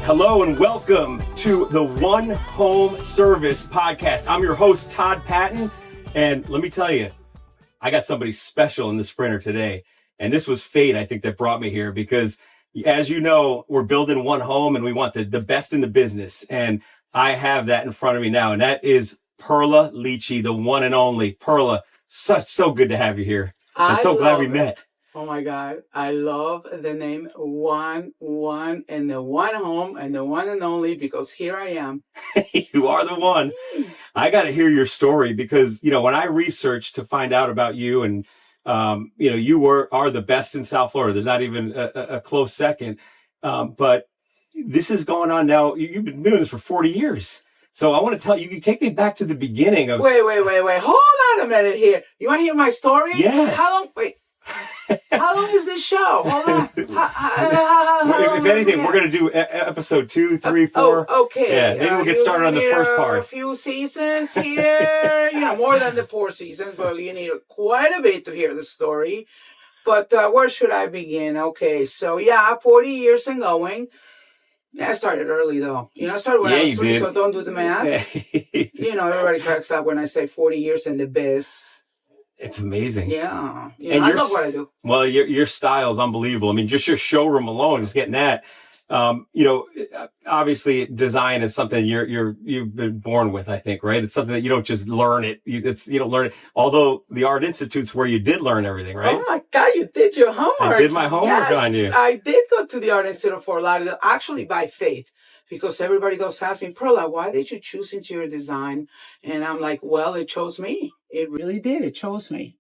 Hello and welcome to the One Home Service podcast. I'm your host, Todd Patton, and let me tell you, I got somebody special in the Sprinter today, and this was fate, I think, that brought me here because, as you know, we're building one home and we want the best in the business, and I have that in front of me now, and that is Perla Lichi, the one and only. Perla, so good to have you here. I'm so glad we met. Oh my God. I love the name One, and the one home and the one and only because here I am. You are the one. I got to hear your story because, when I researched to find out about you and, you are the best in South Florida. There's not even a close second. But this is going on now. You've been doing this for 40 years. So I want to tell you, you take me back to the beginning of. Wait. Hold on a minute here. You want to hear my story? Yes. How long is this show? Hold on. If anything, we're going to do episode 2, 3, 4. Okay. Yeah, maybe we'll get started on the first part. A few seasons here, more than the 4 seasons, but you need quite a bit to hear the story. But where should I begin? Okay, so 40 years and going. Yeah, I started early though. I started when I was 3, so don't do the math. Everybody cracks up when I say 40 years in the biz. It's amazing. Yeah. And I love what I do. Well, your style is unbelievable. I mean, just your showroom alone, just getting that. Obviously design is something you've been born with, I think, right? It's something that you don't just learn it. You don't learn it. Although the Art Institute's where you did learn everything, right? Oh my God, you did your homework. I did my homework on you. I did go to the Art Institute for a lot of it, actually by faith. Because everybody does ask me, Perla, why did you choose interior design? And I'm like, well, it chose me. It really did. It chose me.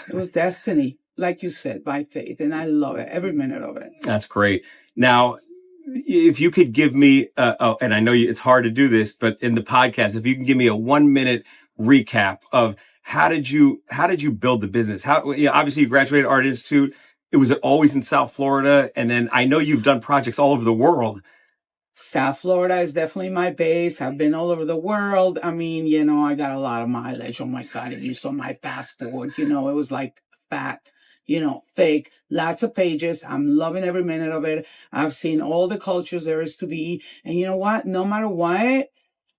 It was destiny, like you said, by faith. And I love it, every minute of it. That's great. Now, if you could give me, and I know it's hard to do this, but in the podcast, if you can give me a 1-minute recap of how did you build the business? Obviously you graduated Art Institute. Was it always in South Florida? And then I know you've done projects all over the world. South Florida is definitely my base. I've been all over the world. I mean, I got a lot of mileage. Oh my God, if you saw my passport, it was like fat, thick, lots of pages. I'm loving every minute of it. I've seen all the cultures there is to be. And you know what? No matter what,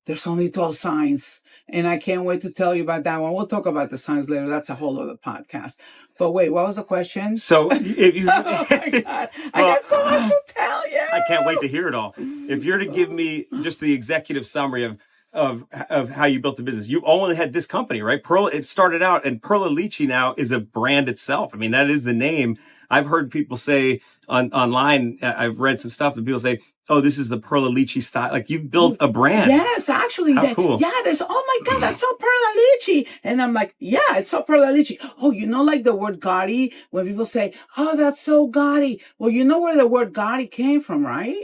there's only 12 signs. And I can't wait to tell you about that one. We'll talk about the signs later. That's a whole other podcast. But wait, what was the question? So if you... Oh my God. I got so much to tell you. I can't wait to hear it all. If you're to give me just the executive summary of how you built the business, you only had this company, right? It started out, and Perla Lichi now is a brand itself. I mean, that is the name. I've heard people say online, I've read some stuff and people say, oh, this is the Perla Lichi style. Like you've built a brand. Yes, actually. How cool. Yeah, there's, oh my God, that's so Perla Lichi. And I'm like, yeah, it's so Perla Lichi. Oh, like the word gaudy? When people say, oh, that's so gaudy. Well, you know where the word gaudy came from, right?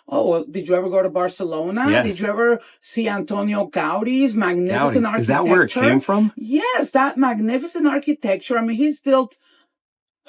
Oh, well, did you ever go to Barcelona? Yes. Did you ever see Antonio Gaudi's magnificent architecture? Is that where it came from? Yes, that magnificent architecture. I mean, he's built...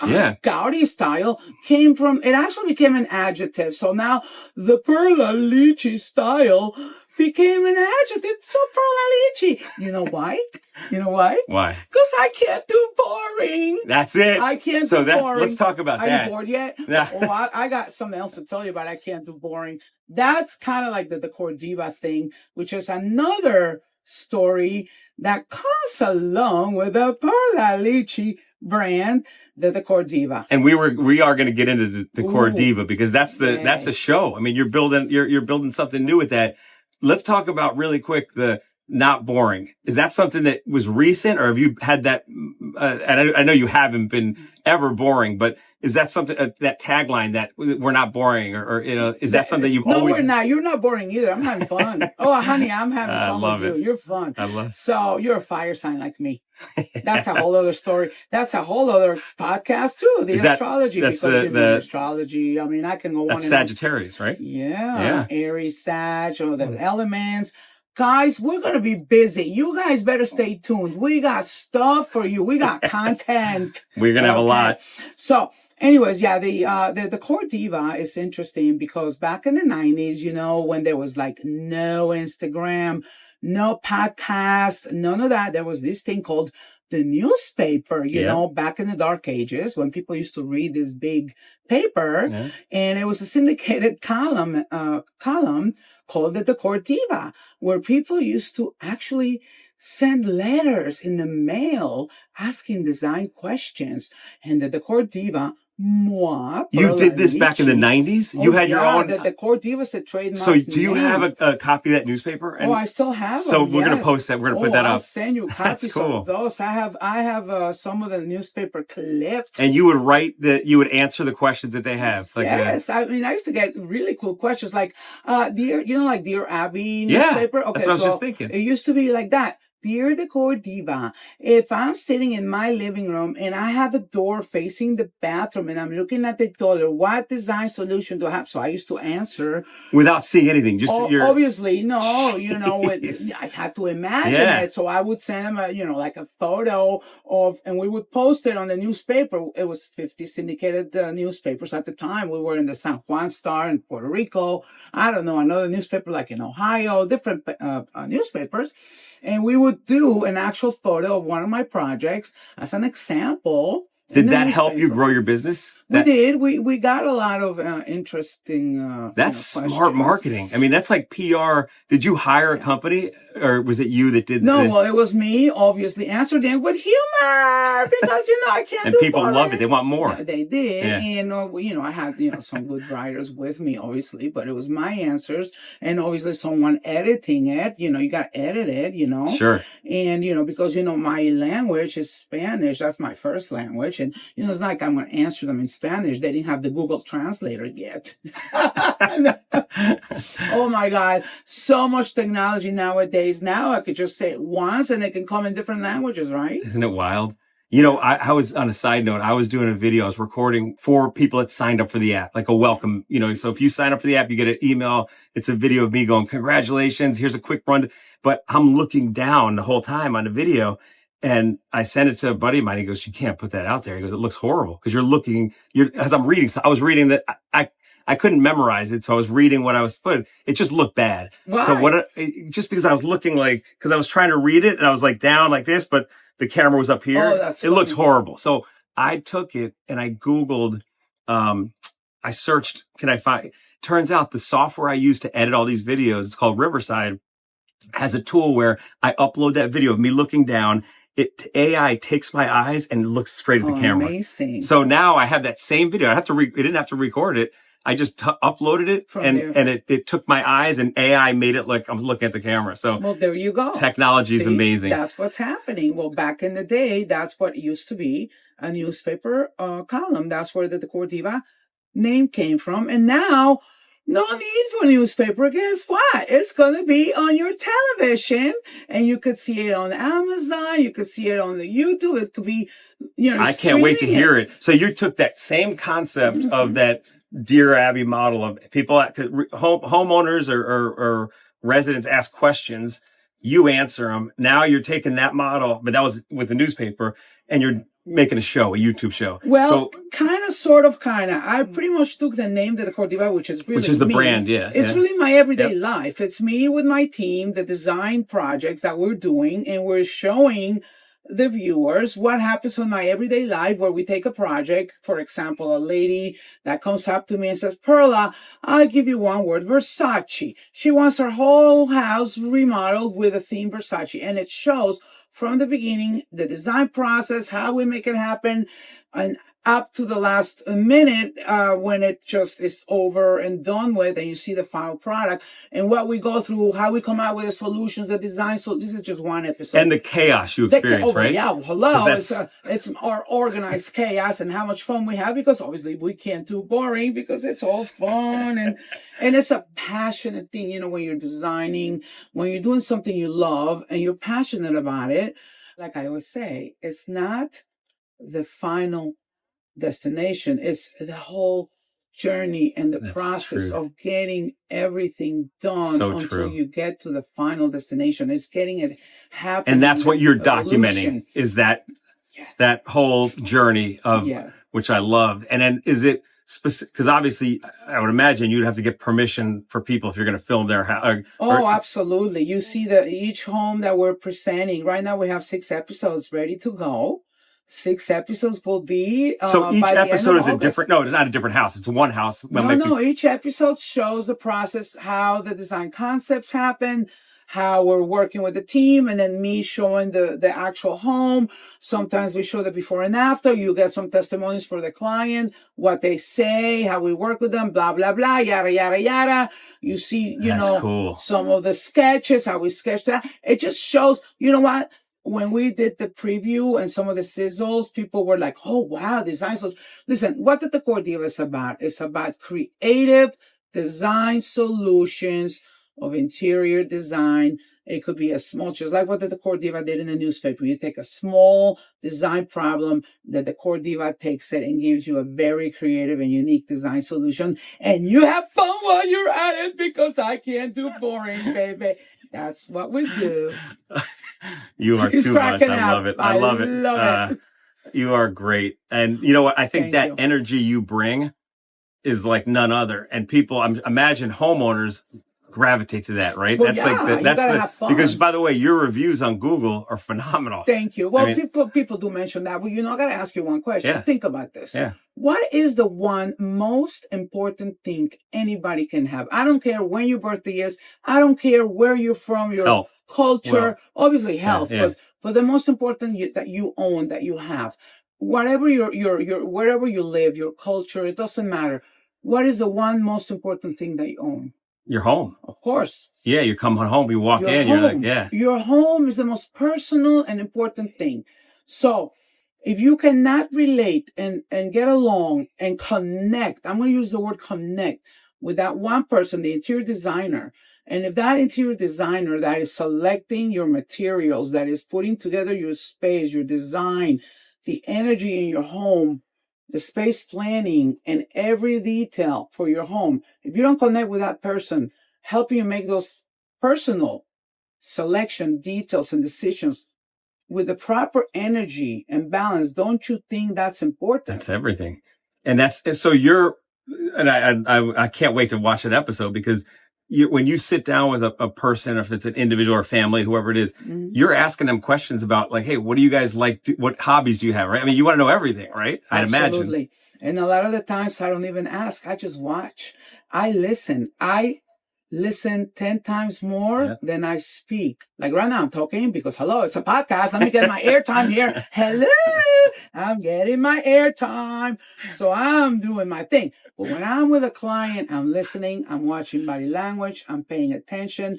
Gaudi style it actually became an adjective. So now the Perla Lichi style became an adjective. So Perla Lichi. You know why? Why? Because I can't do boring. That's it. I can't do boring. Let's talk about that. Are you bored yet? I got something else to tell you about. I can't do boring. That's kind of like the Decor Diva thing, which is another story that comes along with the Perla Lichi brand, the Decor Diva. And we are going to get into the Decor Diva because that's a show. I mean, you're building something new with that. Let's talk about really quick the not boring. Is that something that was recent, or have you had that? And I know you haven't been ever boring, but is that something, that tagline that we're not boring, or is that something you've No, always? we're not. You're not boring either. I'm having fun. Oh, honey, I'm having I fun love with it. you. You're fun. I love. So you're a fire sign like me. That's a Yes. whole other story. That's a whole other podcast too. The Is that- astrology, that's because the- astrology. I mean, I can go on. That's and on. Sagittarius, right? Yeah, Aries, Sag, or the elements. Guys, we're going to be busy. You guys better stay tuned. We got stuff for you. We got content. We're going to have a lot. So anyways, yeah, the core diva is interesting because back in the 90s, when there was like no Instagram, no podcast, none of that, there was this thing called the newspaper, back in the dark ages when people used to read this big paper, and it was a syndicated column called the Decor Diva, where people used to actually send letters in the mail asking design questions. And the Decor Diva, moi, You Perla did this back in the Lichi. 90s? You had your own. The Decor Diva is a trademark. So do you name. have a copy of that newspaper? Oh, I still have So them, we're going to yes. post that. We're going to put that I'll up. send you copies cool. of those. I have some of the newspaper clips. And you would you would answer the questions that they have. Like yes, I mean, I used to get really cool questions like, Dear Abby newspaper. Yeah, that's what I was just thinking. It used to be like that. Dear Decor Diva, if I'm sitting in my living room and I have a door facing the bathroom and I'm looking at the toilet, what design solution do I have? So I used to answer without seeing anything. Just obviously, no, I had to imagine it. So I would send them like a photo and we would post it on the newspaper. It was 50 syndicated newspapers at the time. We were in the San Juan Star in Puerto Rico. I don't know, another newspaper like in Ohio, different newspapers. And we would do an actual photo of one of my projects as an example. Did that help you grow your business? We did. We got a lot of interesting. That's smart marketing. I mean, that's like PR. Did you hire a company, or was it you that did? No, well, it was me. Obviously, answered them with humor because I can't. And people love it. They want more. Yeah, they did, and I had some good writers with me, obviously, but it was my answers, and obviously someone editing it. You got to edit it. Sure. And because my language is Spanish. That's my first language. And, it's not like I'm going to answer them in Spanish. They didn't have the Google Translator yet. Oh, my God. So much technology nowadays. Now I could just say it once and it can come in different languages, right? Isn't it wild? I was, on a side note, I was doing a video. I was recording for people that signed up for the app, like a welcome. So if you sign up for the app, you get an email. It's a video of me going, congratulations. Here's a quick run. But I'm looking down the whole time on the video. And I sent it to a buddy of mine. He goes, you can't put that out there. He goes, it looks horrible because as I'm reading. So I was reading that I couldn't memorize it. So I was reading what I was put. It just looked bad. Why? So just because I was looking because I was trying to read it and I was like down like this, but the camera was up here. Oh, that's funny. Looked horrible. So I took it and I Googled, I searched, turns out the software I use to edit all these videos, it's called Riverside, has a tool where I upload that video of me looking down. AI takes my eyes and looks straight at the camera. Amazing. So now I have that same video. I didn't have to record it. I just uploaded it and it took my eyes and AI made it like I'm looking at the camera. So well, there you go. Technology is amazing. That's what's happening. Well, back in the day, that's what used to be a newspaper column. That's where the Decor Diva name came from. And now, no need for newspaper. Guess what? It's going to be on your television and you could see it on Amazon. You could see it on the YouTube. It could be, I can't wait to hear it. So you took that same concept of that Dear Abby model of people, homeowners or residents ask questions. You answer them. Now you're taking that model, but that was with the newspaper and you're making a YouTube show. Well, kind of, sort of, kind of. I pretty much took the name the Decor Diva, which is the brand, It's really my everyday life. It's me with my team, the design projects that we're doing, and we're showing the viewers what happens on my everyday life where we take a project. For example, a lady that comes up to me and says, Perla, I'll give you one word, Versace. She wants her whole house remodeled with a theme Versace, and it shows from the beginning, the design process, how we make it happen. And up to the last minute when it just is over and done with and you see the final product and what we go through, how we come out with the solutions, the design. So this is just one episode. And the chaos you experience, right? Yeah, well, hello. It's our organized chaos and how much fun we have, because obviously we can't do boring because it's all fun and it's a passionate thing. You know, when you're designing, when you're doing something you love and you're passionate about it, like I always say, it's not the final destination. It's the whole journey and the process of getting everything done until you get to the final destination. It's getting it happen. And that's what you're documenting, is that whole journey of which I love. And then is it specific? Because obviously I would imagine you'd have to get permission for people if you're going to film their house. Absolutely. You see that each home that we're presenting right now, we have 6 episodes ready to go. 6 episodes will be so each episode is a different, no, it's not a different house, it's one house. Each episode shows the process, how the design concepts happen, how we're working with the team, and then me showing the actual home. Sometimes we show the before and after. You get some testimonies for the client, what they say, how we work with them, blah blah blah, yada yada yada. You see, some of the sketches, how we sketch that. It just shows, you know what? When we did the preview and some of the sizzles, people were like, oh, wow, design. So listen, what the Decor Diva is about? It's about creative design solutions of interior design. It could be a small, just like what the Decor Diva did in the newspaper. You take a small design problem, the Decor Diva takes it and gives you a very creative and unique design solution. And you have fun while you're at it, because I can't do boring, baby. That's what we do. You are too much. I love it. I love it. You are great. And you know what? I think that energy you bring is like none other. And people, imagine homeowners gravitate to that, right? Well, that's because by the way, your reviews on Google are phenomenal. Thank you. Well, people do mention that. Well, I got to ask you one question. Yeah. Think about this. Yeah. What is the one most important thing anybody can have? I don't care when your birthday is. I don't care where you're from, your health, culture, obviously health, but the most important that you own, that you have, whatever your wherever you live, your culture, it doesn't matter. What is the one most important thing that you own? Your home. Of course. Yeah, you come home, you walk in, you're like, Your home is the most personal and important thing. So if you cannot relate and get along and connect, I'm going to use the word connect with that one person, the interior designer. And if that interior designer that is selecting your materials, that is putting together your space, your design, the energy in your home, the space planning, and every detail for your home, if you don't connect with that person, helping you make those personal selection, details, and decisions with the proper energy and balance, don't you think that's important? That's everything. And I can't wait to watch that episode, because when you sit down with a person, if it's an individual or family, whoever it is, you're asking them questions about like, hey, what do you guys like? What hobbies do you have? Right? I mean, you want to know everything, right? I'd imagine. Absolutely. And a lot of the times I don't even ask. I just watch. I listen. I listen 10 times more than I speak. Like right now I'm talking because, hello, it's a podcast. Let me get my airtime here. Hello, I'm getting my airtime. So I'm doing my thing. But when I'm with a client, I'm listening, I'm watching body language, I'm paying attention,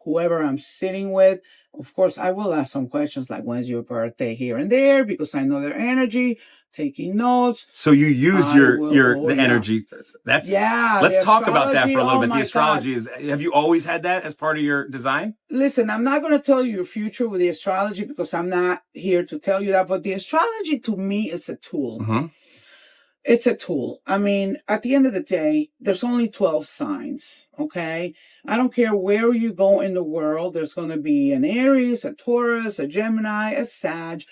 whoever I'm sitting with. Of course, I will ask some questions like, when's your birthday, here and there, because I know their energy, taking notes. So you use the energy. Let's talk about that for a little bit. The astrology have you always had that as part of your design? Listen, I'm not going to tell you your future with the astrology because I'm not here to tell you that, but the astrology to me is a tool. Mm-hmm. It's a tool. I mean, at the end of the day, there's only 12 signs, okay? I don't care where you go in the world. There's going to be an Aries, a Taurus, a Gemini, a Sag.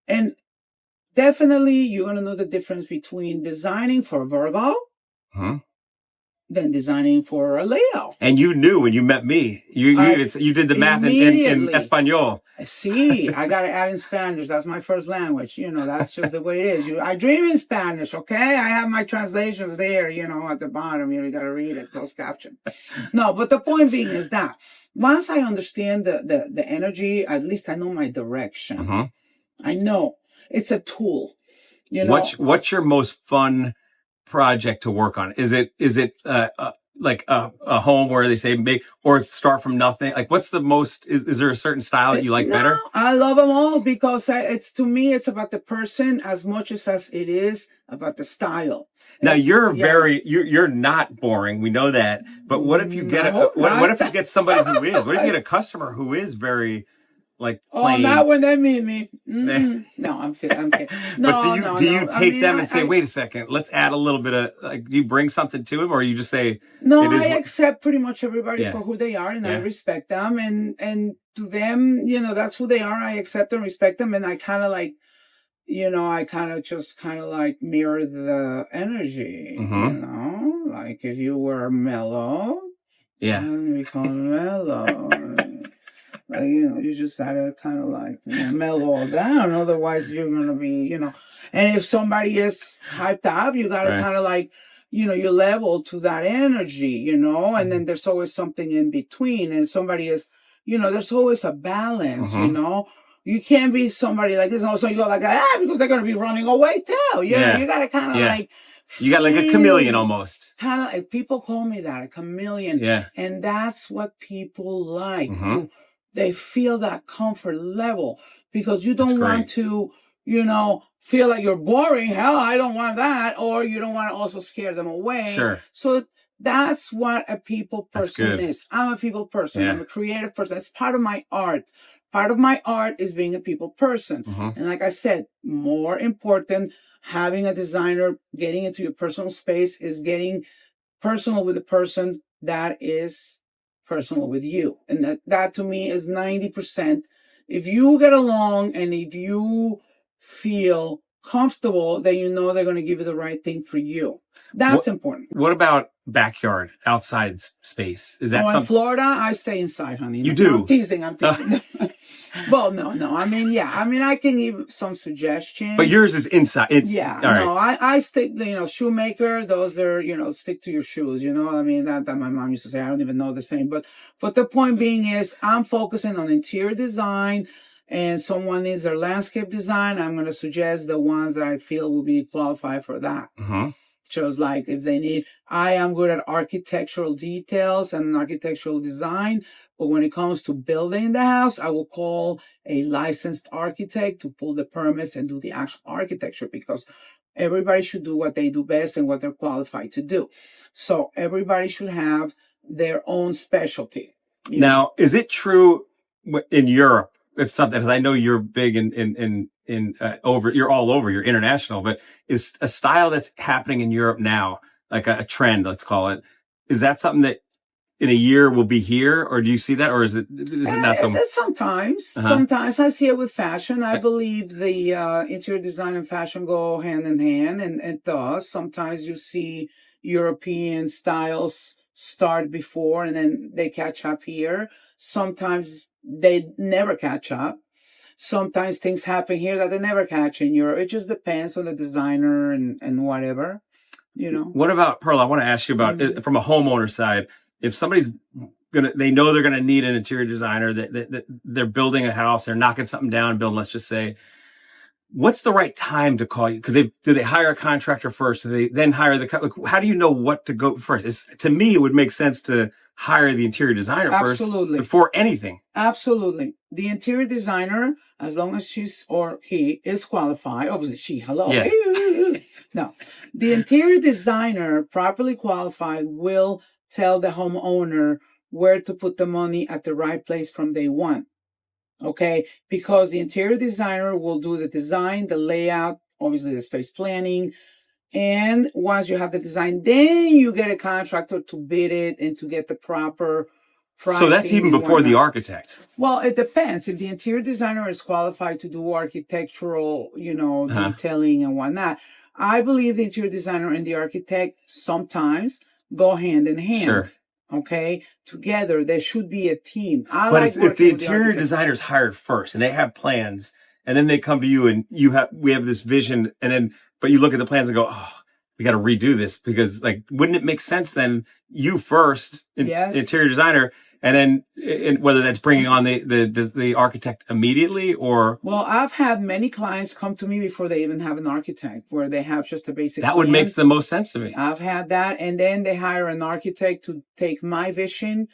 And definitely you're going to know the difference between designing for a Virgo than designing for a Leo. And you knew when you met me. You did the math in Espanol. See, I got to add in Spanish. That's my first language. That's just the way it is. I dream in Spanish, okay? I have my translations there, at the bottom. You got to read it, closed caption. No, but the point being is that once I understand the energy, at least I know my direction. Mm-hmm. I know it's a tool. You know, what's your most fun project to work on? Is it like a home where they say make or start from nothing? Like, what's the most? Is there a certain style that you like better? I love them all because it's to me it's about the person as much as it is about the style. Now you're not boring. We know that. But what if you get what if you get somebody who is? What if you get a customer who is very like plain? Oh, not when they meet me. No, I'm kidding. I'm kidding. No, but do you take them and say, wait a second, let's add a little bit of like? Do you bring something to them, or you just say? No, I accept pretty much everybody for who they are, and I respect them, and to them, you know, that's who they are. I accept and respect them, and I kind of like, you know, I kind of just kind of like mirror the energy, you know, like if you were mellow, and become mellow. Like, you know, you just gotta kind of like mellow down. Otherwise, you're gonna be, you know. And if somebody is hyped up, you gotta kind of like, you know, you level to that energy, you know. And then there's always something in between. And somebody is, you know, there's always a balance, you know. You can't be somebody like this, and all of a sudden you go like, because they're gonna be running away too. You know, you gotta kind of like. You got like a chameleon almost. Kind of like people call me that, a chameleon. Yeah. And that's what people like. They feel that comfort level because you don't want to, you know, feel like you're boring. Hell, I don't want that. Or you don't want to also scare them away. Sure. So that's what a people person is. I'm a people person. I'm a creative person. It's part of my art. Part of my art is being a people person. And like I said, more important, having a designer getting into your personal space is getting personal with the person that is personal with you. And that to me is 90%. If you get along and if you feel comfortable, then you know they're going to give you the right thing for you. That's important. What about backyard, outside space? Is that something? In Florida, I stay inside, honey. You do? I'm teasing. Well, no. I mean, I can give some suggestions. But yours is inside. I stick, you know, shoemaker, those are, you know, stick to your shoes, you know. I mean, that my mom used to say, I don't even know the same. But the point being is I'm focusing on interior design, and someone needs their landscape design. I'm going to suggest the ones that I feel will be qualified for that. Just like if they need, I am good at architectural details and architectural design. But when it comes to building the house, I will call a licensed architect to pull the permits and do the actual architecture, because everybody should do what they do best and what they're qualified to do. So everybody should have their own specialty. Now, is it true in Europe, if something, because I know you're big you're all over, you're international, but is a style that's happening in Europe now, like a trend, let's call it, is that something that in a year will be here, or do you see that, or is it not so much? Sometimes I see it with fashion. I believe the interior design and fashion go hand in hand, and it does. Sometimes you see European styles start before and then they catch up here. Sometimes they never catch up. Sometimes things happen here that they never catch in Europe. It just depends on the designer and whatever, you know. What about, Pearl, I want to ask you about from a homeowner side. If somebody's they know they're gonna need an interior designer, that they're building a house, they're knocking something down, building, let's just say, what's the right time to call you? Because do they hire a contractor first? Do they then hire how do you know what to go first? To me, it would make sense to hire the interior designer first before anything. Absolutely. The interior designer, as long as she's or he is qualified, obviously No, the interior designer, properly qualified, will tell the homeowner where to put the money at the right place from day one. Okay? Because the interior designer will do the design, the layout, obviously the space planning. And once you have the design, then you get a contractor to bid it and to get the proper pricing. So that's even before the architect. Well, it depends. If the interior designer is qualified to do architectural, you know, detailing and whatnot, I believe the interior designer and the architect sometimes go hand in hand. Sure. Okay, together there should be a team. But if the interior designer is hired first and they have plans, and then they come to you and we have this vision, and then but you look at the plans and go, oh, we got to redo this, because like, wouldn't it make sense then you first, interior designer, And then whether that's bringing on the architect immediately or. Well, I've had many clients come to me before they even have an architect, where they have just a basic That would plan. make the most sense to me. I've had that. And then they hire an architect to take my vision.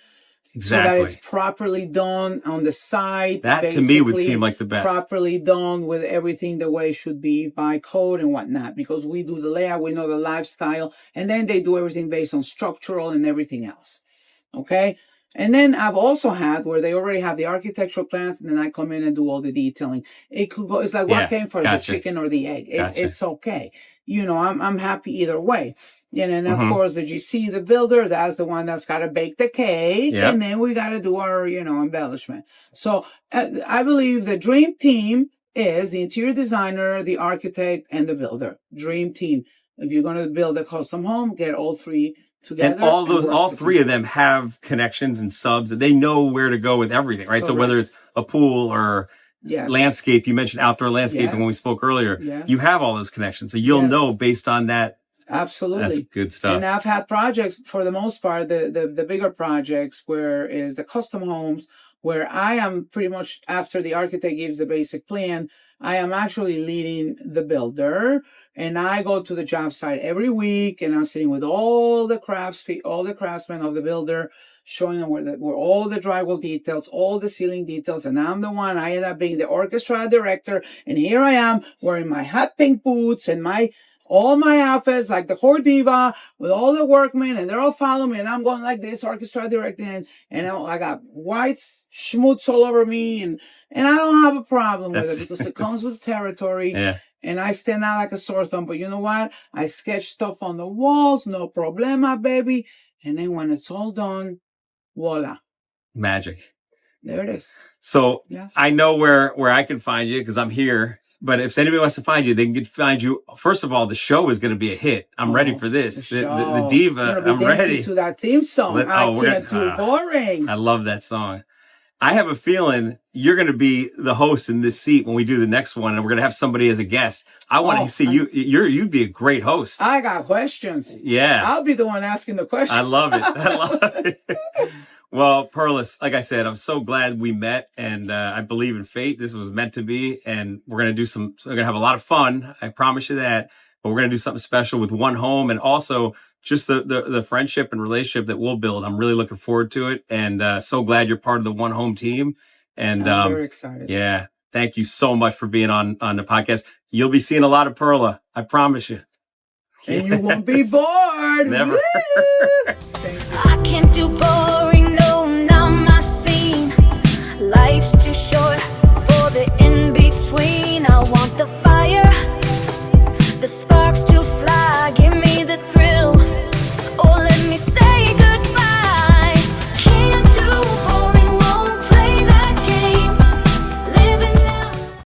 Exactly. So that it's properly done on the site. That to me would seem like the best. Properly done with everything the way it should be by code and whatnot, because we do the layout, we know the lifestyle, and then they do everything based on structural and everything else. Okay? And then I've also had where they already have the architectural plans, and then I come in and do all the detailing. It could go, it's like what came first, the chicken or the egg? It's okay. You know, I'm happy either way. And then, of course, the GC, the builder, that's the one that's got to bake the cake. Yep. And then we got to do our, embellishment. So I believe the dream team is the interior designer, the architect, and the builder. Dream team. If you're going to build a custom home, get all three together. And all three of them have connections and subs, and they know where to go with everything, right? Correct. So whether it's a pool or landscape, you mentioned outdoor landscaping when we spoke earlier. Yes. You have all those connections, so you'll know based on that. Absolutely. That's good stuff. And I've had projects, for the most part, the bigger projects, where is the custom homes, where I am pretty much, after the architect gives the basic plan, I am actually leading the builder, and I go to the job site every week, and I'm sitting with all the craftsmen of the builder, showing them where all the drywall details, all the ceiling details, and I'm the one. I end up being the orchestra director, and here I am wearing my hot pink boots and all my outfits, like the core diva, with all the workmen, and they're all following me, and I'm going like this, orchestra directing, and I got white schmutz all over me, and I don't have a problem with it, because it comes with territory. Yeah. And I stand out like a sore thumb. But you know what? I sketch stuff on the walls, no problema, baby. And then when it's all done, voila. Magic. There it is. So I know where I can find you, because I'm here. But if anybody wants to find you, they can find you. First of all, the show is going to be a hit. I'm ready for this. The diva. I'm ready to that theme song. I can't do boring. I love that song. I have a feeling you're going to be the host in this seat when we do the next one, and we're going to have somebody as a guest. I want to see you. You'd be a great host. I got questions. Yeah. I'll be the one asking the questions. I love it. Well, Perla, like I said, I'm so glad we met, and I believe in fate. This was meant to be, and we're going to have a lot of fun. I promise you that. But we're going to do something special with One Home, and also just the friendship and relationship that we'll build. I'm really looking forward to it, and so glad you're part of the One Home team. And I'm very excited. Yeah, thank you so much for being on the podcast. You'll be seeing a lot of Perla, I promise you. And you won't be bored. Never. Thank you. I can't do both.